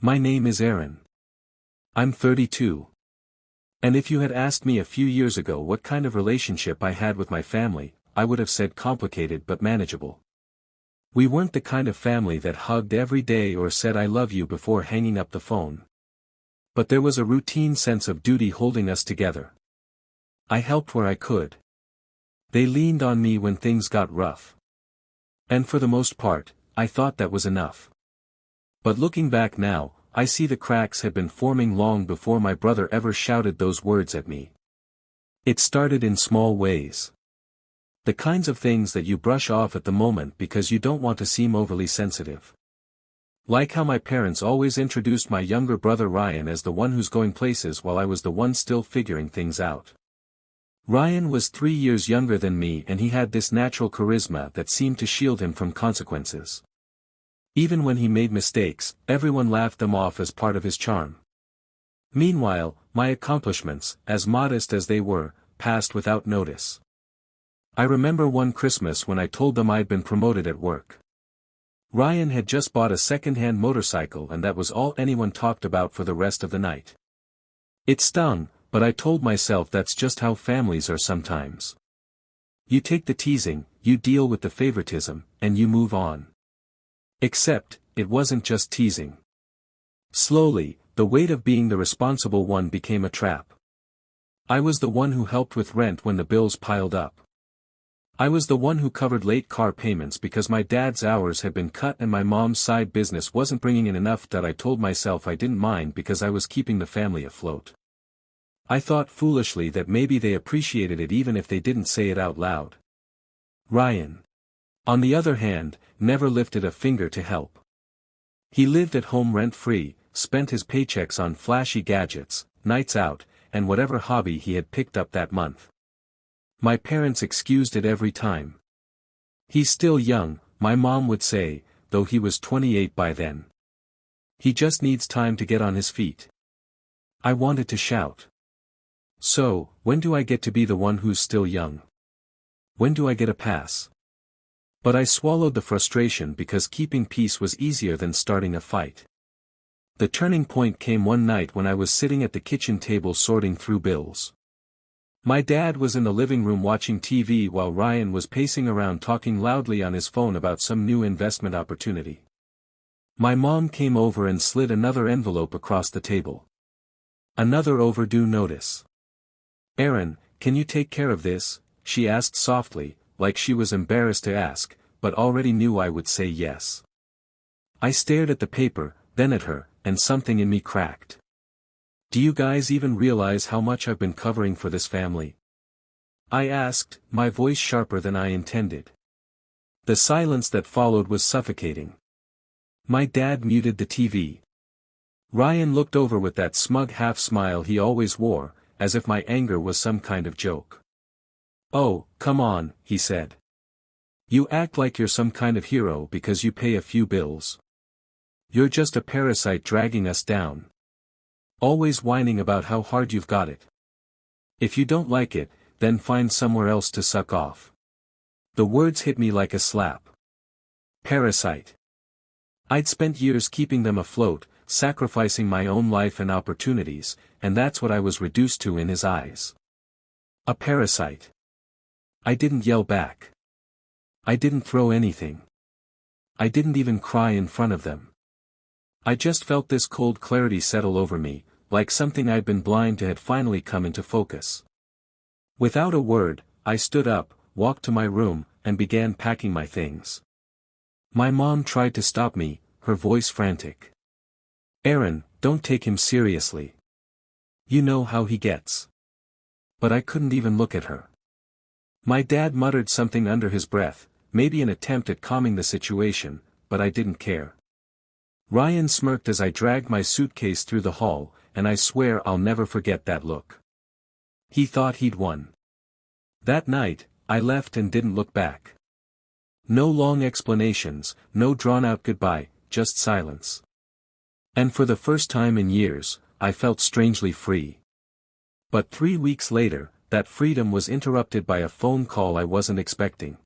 My name is Aaron. I'm 32. And if you had asked me a few years ago what kind of relationship I had with my family, I would have said complicated but manageable. We weren't the kind of family that hugged every day or said I love you before hanging up the phone. But there was a routine sense of duty holding us together. I helped where I could. They leaned on me when things got rough. And for the most part, I thought that was enough. But looking back now, I see the cracks had been forming long before my brother ever shouted those words at me. It started in small ways. The kinds of things that you brush off at the moment because you don't want to seem overly sensitive. Like how my parents always introduced my younger brother Ryan as the one who's going places while I was the one still figuring things out. Ryan was 3 years younger than me and he had this natural charisma that seemed to shield him from consequences. Even when he made mistakes, everyone laughed them off as part of his charm. Meanwhile, my accomplishments, as modest as they were, passed without notice. I remember one Christmas when I told them I'd been promoted at work. Ryan had just bought a second-hand motorcycle and that was all anyone talked about for the rest of the night. It stung, but I told myself that's just how families are sometimes. You take the teasing, you deal with the favoritism, and you move on. Except, it wasn't just teasing. Slowly, the weight of being the responsible one became a trap. I was the one who helped with rent when the bills piled up. I was the one who covered late car payments because my dad's hours had been cut and my mom's side business wasn't bringing in enough that I told myself I didn't mind because I was keeping the family afloat. I thought foolishly that maybe they appreciated it even if they didn't say it out loud. Ryan, on the other hand, never lifted a finger to help. He lived at home rent-free, spent his paychecks on flashy gadgets, nights out, and whatever hobby he had picked up that month. My parents excused it every time. He's still young, my mom would say, though he was 28 by then. He just needs time to get on his feet. I wanted to shout. So, when do I get to be the one who's still young? When do I get a pass? But I swallowed the frustration because keeping peace was easier than starting a fight. The turning point came one night when I was sitting at the kitchen table sorting through bills. My dad was in the living room watching TV while Ryan was pacing around talking loudly on his phone about some new investment opportunity. My mom came over and slid another envelope across the table. Another overdue notice. "Aaron, can you take care of this?" she asked softly, like she was embarrassed to ask, but already knew I would say yes. I stared at the paper, then at her, and something in me cracked. "Do you guys even realize how much I've been covering for this family?" I asked, my voice sharper than I intended. The silence that followed was suffocating. My dad muted the TV. Ryan looked over with that smug half-smile he always wore, as if my anger was some kind of joke. "Oh, come on," he said. "You act like you're some kind of hero because you pay a few bills. You're just a parasite dragging us down. Always whining about how hard you've got it. If you don't like it, then find somewhere else to suck off." The words hit me like a slap. Parasite. I'd spent years keeping them afloat, sacrificing my own life and opportunities, and that's what I was reduced to in his eyes. A parasite. I didn't yell back. I didn't throw anything. I didn't even cry in front of them. I just felt this cold clarity settle over me, like something I'd been blind to had finally come into focus. Without a word, I stood up, walked to my room, and began packing my things. My mom tried to stop me, her voice frantic. "Aaron, don't take him seriously. You know how he gets." But I couldn't even look at her. My dad muttered something under his breath, maybe an attempt at calming the situation, but I didn't care. Ryan smirked as I dragged my suitcase through the hall, and I swear I'll never forget that look. He thought he'd won. That night, I left and didn't look back. No long explanations, no drawn-out goodbye, just silence. And for the first time in years, I felt strangely free. But 3 weeks later, that freedom was interrupted by a phone call I wasn't expecting.